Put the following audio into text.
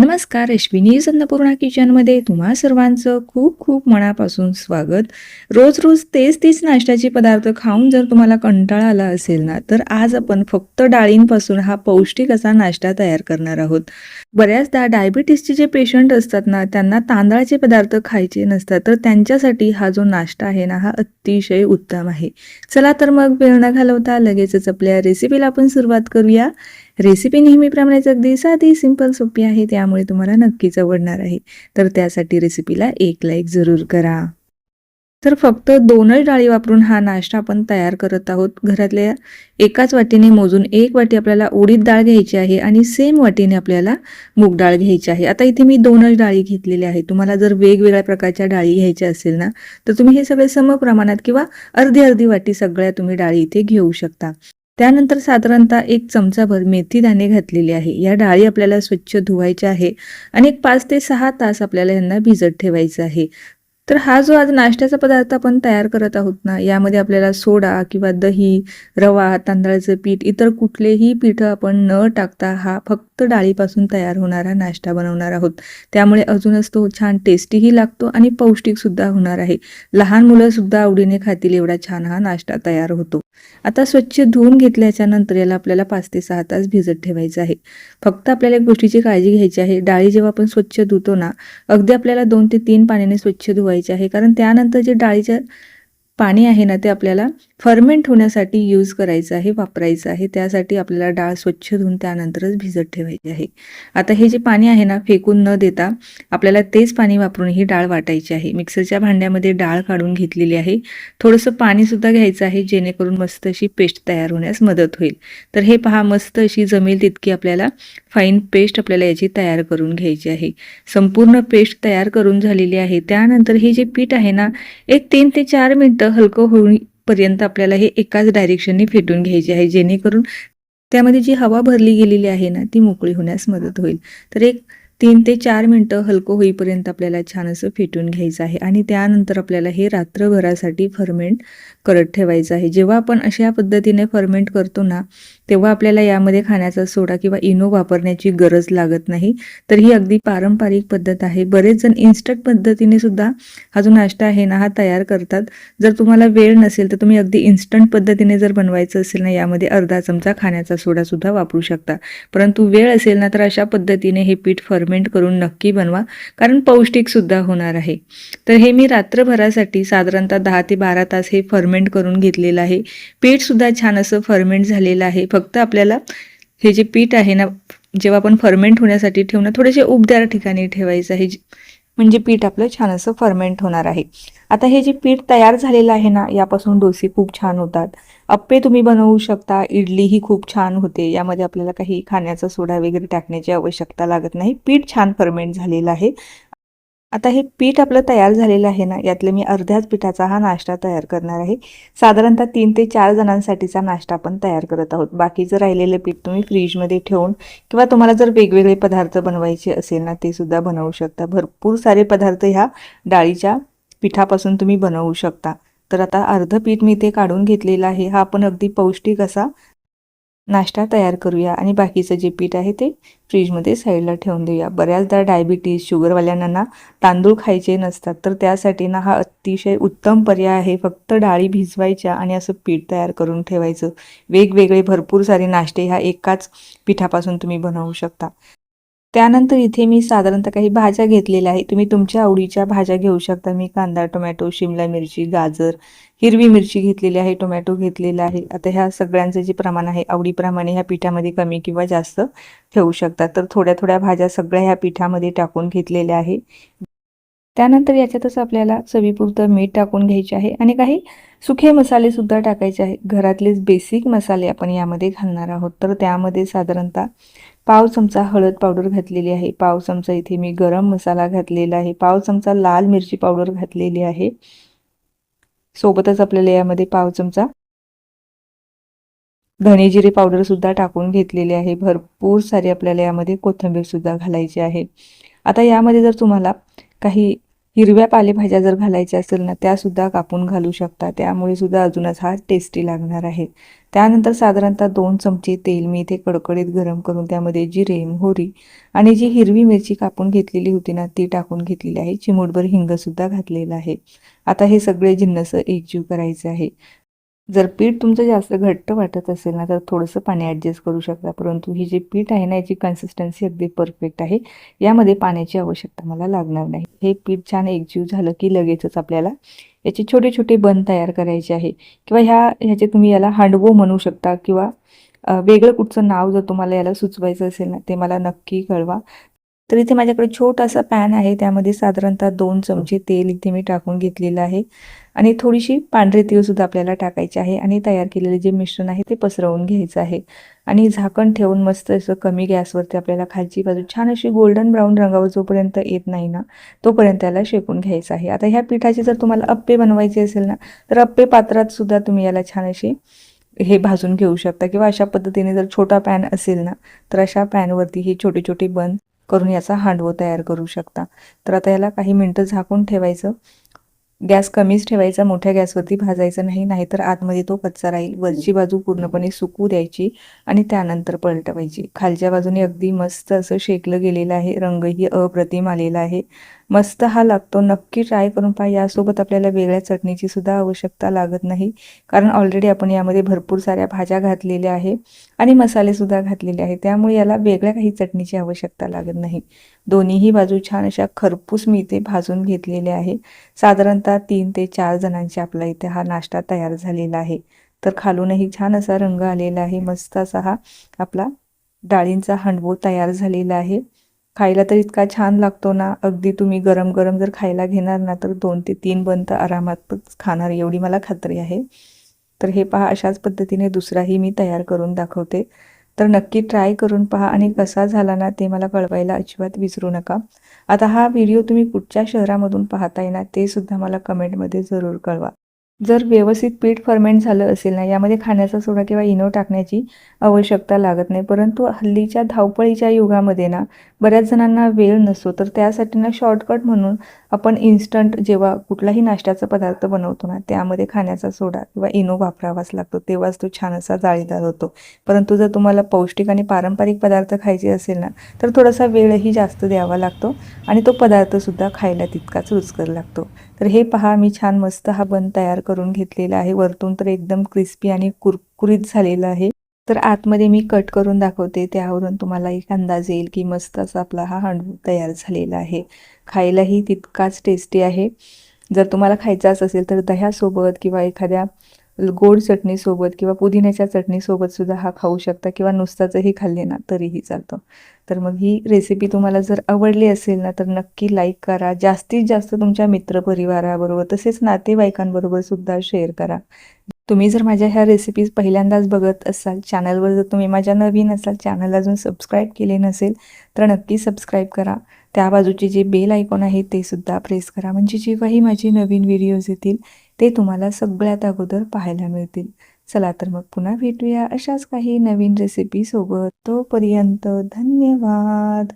नमस्कार, अश्विनी अन्नपूर्णा किचनमध्ये तुम्हा सर्वांचं खूप खूप मनापासून स्वागत. रोज रोज तेच नाश्त्याचे पदार्थ खाऊन जर तुम्हाला कंटाळा आला असेल ना, तर आज आपण फक्त डाळींपासून हा पौष्टिक असा नाश्ता तयार करणार आहोत. बऱ्याचदा डायबिटीसचे जे पेशंट असतात ना, त्यांना तांदळाचे पदार्थ खायचे नसतात, तर त्यांच्यासाठी हा जो नाश्ता आहे ना, हा अतिशय उत्तम आहे. चला तर मग वेळ न घालवता लगेचच आपल्या रेसिपीला आपण सुरुवात करूया. रेसिपी नेहमीप्रमाणेच अगदी साधी, सिंपल, सोपी आहे, त्यामुळे तुम्हाला नक्कीच आवडणार आहे. तर त्यासाठी रेसिपीला एक लाईक जरूर करा. तर फक्त 2च डाळी वापरून हा नाश्ता आपण तयार करत आहोत. घरातल्या एकाच वाटीने मोजून 1 वाटी आपल्याला उडीद डाळ घ्यायची आहे आणि सेम वाटीने आपल्याला मूग डाळ घ्यायची आहे. आता इथे मी 2च डाळी घेतलेल्या आहेत. तुम्हाला जर वेगवेगळ्या प्रकारच्या डाळी घ्यायच्या असेल ना, तर तुम्ही हे सगळे समप्रमाणात किंवा अर्धी-अर्धी वाटी सगळ्या तुम्ही डाळी इथे घेऊ शकता. त्यानंतर साधारणतः 1 चमचाभर मेथी दाणे घातलेले आहे. या डाळी आपल्याला स्वच्छ धुवायच्या आहे आणि एक 5 ते 6 तास आपल्याला यांना भिजत ठेवायचं आहे. तर हा जो आज नाश्त्याचा पदार्थ आपण तयार करत आहोत ना, यामध्ये आपल्याला सोडा किंवा दही, रवा, तांदळाचं पीठ, इतर कुठलेही पीठं आपण न टाकता हा फक्त डाळीपासून तयार होणारा नाश्ता बनवणार आहोत. त्यामुळे अजूनच तो छान टेस्टीही लागतो आणि पौष्टिकसुद्धा होणार आहे. लहान मुलंसुद्धा आवडीने खातील एवढा छान हा नाश्ता तयार होतो. आता स्वच्छ धुवून घेतल्याच्या नंतर याला आपल्याला 5 ते 6 तास भिजत ठेवायचं आहे. फक्त आपल्याला एक गोष्टीची काळजी घ्यायची आहे. डाळी जेव्हा आपण स्वच्छ धुतो ना, अगदी आपल्याला 2 ते 3 पाण्याने स्वच्छ धुवायचे आहे. कारण त्यानंतर जे डाळीचं पाणी आहे ना, ते आपल्याला फर्मेंट होण्यासाठी यूज करायचं आहे, वापरायचं आहे. त्यासाठी आपल्याला डाळ स्वच्छ धुवून त्यानंतरच भिजत ठेवायची आहे. आता हे जे पाणी आहे ना, फेकून न देता आपल्याला तेच पाणी वापरून ही डाळ वाटायची आहे. मिक्सरच्या भांड्यामध्ये डाळ काढून घेतलेली आहे. थोडंसं पाणीसुद्धा घ्यायचं आहे, जेणेकरून मस्त अशी पेस्ट तयार होण्यास मदत होईल. तर हे पहा, मस्त अशी जमेल तितकी आपल्याला फाईन पेस्ट आपल्याला याची तयार करून घ्यायची आहे. संपूर्ण पेस्ट तयार करून झालेली आहे. त्यानंतर हे जे पीठ आहे ना, एक 3 ते 4 मिनिटं हलकं होईपर्यंत आपल्याला हे एकाच डायरेक्शनने फेटून घ्यायचे आहे, जेणेकरून त्यामध्ये जी हवा भरली गेलेली आहे ना, ती मोकळी होण्यास मदत होईल. तर एक 3 ते 4 मिनिटं हलकं होईपर्यंत आपल्याला छान असं फेटून घ्यायचं आहे आणि त्यानंतर आपल्याला हे रात्रभरासाठी फर्मेंट करत ठेवायचं आहे. जेव्हा आपण अशा पद्धतीने फर्मेंट करतो ना, तेव्हा आपल्याला यामध्ये खाण्याचा सोडा किंवा इनो वापरण्याची गरज लागत नाही. तर ही अगदी पारंपरिक पद्धत आहे. बरेच जण इन्स्टंट पद्धतीने सुद्धा हा जो नाश्ता आहे ना, हा तयार करतात. जर तुम्हाला वेळ नसेल तर तुम्ही अगदी इन्स्टंट पद्धतीने जर बनवायचं असेल ना, यामध्ये अर्धा चमचा खाण्याचा सोडा सुद्धा वापरू शकता. परंतु वेळ असेल ना, तर अशा पद्धतीने हे पीठ फर्मेंट करून नक्की बनवा, कारण पौष्टिक सुद्धा होणार आहे. तर हे मी रात्रभरासाठी साधारणतः 10 ते 12 तास हे फर्मेंट करून घेतलेलं आहे. पीठ सुद्धा छान असं फर्मेंट झालेलं आहे. फक्त आपल्याला हे जे पीठ आहे ना, जेव्हा आपण फर्मेंट होण्यासाठी ठेवणं, थोडेसे उबदार ठिकाणी ठेवायचं आहे, म्हणजे पीठ आपलं छान असं फर्मेंट होणार आहे. आता हे जे पीठ तयार झालेलं आहे ना, यापासून डोसे खूप छान होतात. अप्पे तुम्ही बनवू शकता, इडली ही खूप छान होते. यामध्ये आपल्याला काही खाण्याचा सोडा वगैरे टाकण्याची आवश्यकता लागत नाही. पीठ छान फर्मेंट झालेलं आहे. आता हे पीठ आपलं तयार झालेलं आहे ना, यातले मी अर्ध्याच पिठाचा हा नाश्ता तयार करणार आहे. साधारणतः 3 ते 4 जणांसाठीचा नाश्ता आपण तयार करत आहोत. बाकीचं राहिलेलं पीठ तुम्ही फ्रीजमध्ये ठेवून किंवा तुम्हाला जर वेगवेगळे पदार्थ बनवायचे असेल ना, ते सुद्धा बनवू शकता. भरपूर सारे पदार्थ ह्या डाळीच्या पिठापासून तुम्ही बनवू शकता. तर आता अर्ध पीठ मी ते काढून घेतलेलं आहे. हा आपण अगदी पौष्टिक असा नाश्ता तयार करूया आणि बाकीचं जे पीठ आहे ते फ्रीजमध्ये साईडला ठेवून देऊया. बऱ्याचदा डायबिटीज, शुगरवाल्यांना ना तांदूळ खायचे नसतात, तर त्यासाठी ना हा अतिशय उत्तम पर्याय आहे. फक्त डाळी भिजवायच्या आणि असं पीठ तयार करून ठेवायचं. वेगवेगळे भरपूर सारे नाश्ते ह्या एकाच पिठापासून तुम्ही बनवू शकता. त्यानंतर इथे मी साधारणतः काही भाज्या घेतलेल्या आहे. तुम्ही तुमच्या आवडीच्या भाज्या घेऊ शकता. मी कांदा, टोमॅटो, शिमला मिरची, गाजर, हिरवी मिरची घेतलेली आहे, टोमॅटो घेतलेला आहे. आता ह्या सगळ्यांचं जे प्रमाण आहे, आवडीप्रमाणे ह्या पिठामध्ये कमी किंवा जास्त ठेवू शकता. तर थोड्या थोड्या भाज्या सगळ्या ह्या पिठामध्ये टाकून घेतलेल्या आहे. त्यानंतर याच्यातच आपल्याला चवीपुरतं मीठ टाकून घ्यायचे आहे आणि काही सुखे मसाले सुद्धा टाकायचे आहे. घरातलेच बेसिक मसाले आपण यामध्ये घालणार आहोत. तर त्यामध्ये साधारणतः पाव चमचा हळद पावडर घातलेली आहे, पाव चमचा इथे मी गरम मसाला घातलेला आहे, पाव चमचा लाल मिरची पावडर घातलेली आहे. सोबतच आपल्याला यामध्ये पाव चमचा धणे जिरे पावडर सुद्धा टाकून घेतलेली आहे. भरपूर सारी आपल्याला यामध्ये कोथिंबीर सुद्धा घालायची आहे. आता यामध्ये जर तुम्हाला काही हिरव्या पालेभाज्या जर घालायच्या असेल ना त्यासुद्धा कापून घालू शकता, त्यामुळे सुद्धा अजूनच हा टेस्टी लागणार आहे. त्यानंतर साधारणतः 2 चमचे तेल मी इथे कडकडीत गरम करून त्यामध्ये जिरे, मोहरी आणि जी हिरवी मिरची कापून घेतलेली होती ना ती टाकून घेतलेली आहे. चिमूटभर हिंगसुद्धा घातलेला आहे. आता हे सगळे जिन्नस एकजीव करायचे आहे. जर पीठ तुमचं जास्त घट्ट वाटत असेल ना तर थोडंसं पाणी ॲडजस्ट करू शकता, परंतु ही जी पीठ आहे ना याची कन्सिस्टन्सी अगदी परफेक्ट आहे. यामध्ये पाण्याची आवश्यकता मला लागणार नाही. हे पीठ छान एकजीव झालं की लगेचच आपल्याला याचे छोटे छोटे बन तयार करायचे आहे, किंवा ह्याचे तुम्ही याला हांडवो म्हणू शकता, किंवा वेगळं कुठचं नाव जर तुम्हाला याला सुचवायचं असेल ना ते मला नक्की कळवा. तर इथे माझ्याकडे छोटासा पॅन आहे, त्यामध्ये साधारणतः 2 चमचे तेल इथे मी टाकून घेतलेलं आहे आणि थोडीशी पांढरे तीळसुद्धा आपल्याला टाकायचे आहे आणि तयार केलेले जे मिश्रण आहे ते पसरवून घ्यायचं आहे आणि झाकण ठेवून मस्त असं कमी गॅसवरती आपल्याला खालची बाजू छान अशी गोल्डन ब्राऊन रंगावर जोपर्यंत येत नाही ना तोपर्यंत त्याला शेकून घ्यायचं आहे. आता ह्या पिठाची जर तुम्हाला अप्पे बनवायचे असेल ना तर अप्पे पात्रात सुद्धा तुम्ही याला छान अशी हे भाजून घेऊ शकता, किंवा अशा पद्धतीने जर छोटा पॅन असेल ना तर अशा पॅनवरती ही छोटे छोटे बन करून याचा हांडवो तयार करू शकता. तर आता याला काही मिनटं झाकून ठेवायचं. गॅस कमीच ठेवायचा, मोठ्या गॅसवरती भाजायचं नाही, नाहीतर आतमध्ये तो कच्चा राहील. वरची बाजू पूर्णपणे सुकू द्यायची आणि त्यानंतर पलटवायची. खालच्या बाजूने अगदी मस्त असं शेकलं गेलेलं आहे, रंगही अप्रतिम आलेला आहे. मस्त हा लागतो, नक्की ट्राय करून पहा. यासोबत आपल्याला वेगळ्या चटणीची सुद्धा आवश्यकता लागत नाही, कारण ऑलरेडी आपण यामध्ये भरपूर साऱ्या भाज्या घातलेल्या आहे आणि मसालेसुद्धा घातलेले आहे, त्यामुळे याला वेगळ्या काही चटणीची आवश्यकता लागत नाही. दोन्हीही बाजू छान अशा खरपूस मी इथे भाजून घेतलेल्या आहे. साधारणतः 3 ते 4 जणांचे आपला इथे हा नाश्ता तयार झालेला आहे. तर खालूनही छान असा रंग आलेला आहे, मस्त असा हा आपला डाळींचा हांडवो तयार झालेला आहे. खायला तर इतका छान लागतो ना, अगदी तुम्ही गरम गरम जर खायला घेणार ना तर 2 ते 3 बन तर आरामातच खाणार, एवढी मला खात्री आहे. तर हे पहा, अशाच पद्धतीने दुसराही मी तयार करून दाखवते. तर नक्की ट्राय करून पहा आणि कसा झाला ना ते मला कळवायला अजिबात विसरू नका. आता हा व्हिडिओ तुम्ही कुठच्या शहरामधून पाहताय ना ते सुद्धा मला कमेंटमध्ये जरूर कळवा. जर व्यवस्थित पीठ फर्मेंट झालं असेल ना यामध्ये खाण्याचा सोडा किंवा इनो टाकण्याची आवश्यकता लागत नाही, परंतु हल्लीच्या धावपळीच्या युगामध्ये ना बऱ्याच जणांना वेळ नसतो, तर त्यासाठी ना शॉर्टकट म्हणून आपण इन्स्टंट जेव्हा कुठलाही नाश्त्याचा पदार्थ बनवतो ना त्यामध्ये खाण्याचा सोडा किंवा इनो वापरावाच लागतो, तेव्हाच तो छान असा जाळीदार होतो. परंतु जर तुम्हाला पौष्टिक आणि पारंपरिक पदार्थ खायचे असेल ना तर थोडासा वेळही जास्त द्यावा लागतो आणि तो पदार्थसुद्धा खायला तितकाच रुचकर लागतो. तर हे पहा, मी छान मस्त हा बन तयार करून घेतलेला आहे. वरतून तर एकदम क्रिस्पी आणि कुरकुरीत झालेला आहे. तर आतमध्ये मी कट करून दाखवते, त्यावरून तुम्हाला एक अंदाज येईल की मस्त असा आपला हा हांडवो तयार झालेला आहे. खायलाही तितकाच टेस्टी आहे. जर तुम्हाला खायचाच असेल तर दह्यासोबत किंवा एखाद्या गोड चटणीसोबत किंवा पुदिन्याच्या चटणीसोबत सुद्धा हा खाऊ शकता, किंवा नुसताचही खाल्ले ना तरीही चालतं. तर मग ही रेसिपी तुम्हाला जर आवडली असेल ना तर नक्की लाईक करा. जास्तीत जास्त तुमच्या मित्रपरिवाराबरोबर तसेच नातेवाईकांबरोबर सुद्धा शेअर करा. तुम्ही जर माझ्या ह्या रेसिपीज पहिल्यांदाच बघत असाल, चॅनलवर जर तुम्ही माझ्या नवीन असाल, चॅनल अजून सबस्क्राईब केले नसेल तर नक्की सबस्क्राईब करा. त्या बाजूचे जे बेल आयकॉन आहे ते सुद्धा प्रेस करा, म्हणजे जेव्हाही माझे नवीन व्हिडिओज येतील ते तुम्हाला सगळ्यात अगोदर पाहायला मिळतील. चला तर मग पुन्हा भेटूया अशाच काही नवीन रेसिपीसोबत. तोपर्यंत धन्यवाद.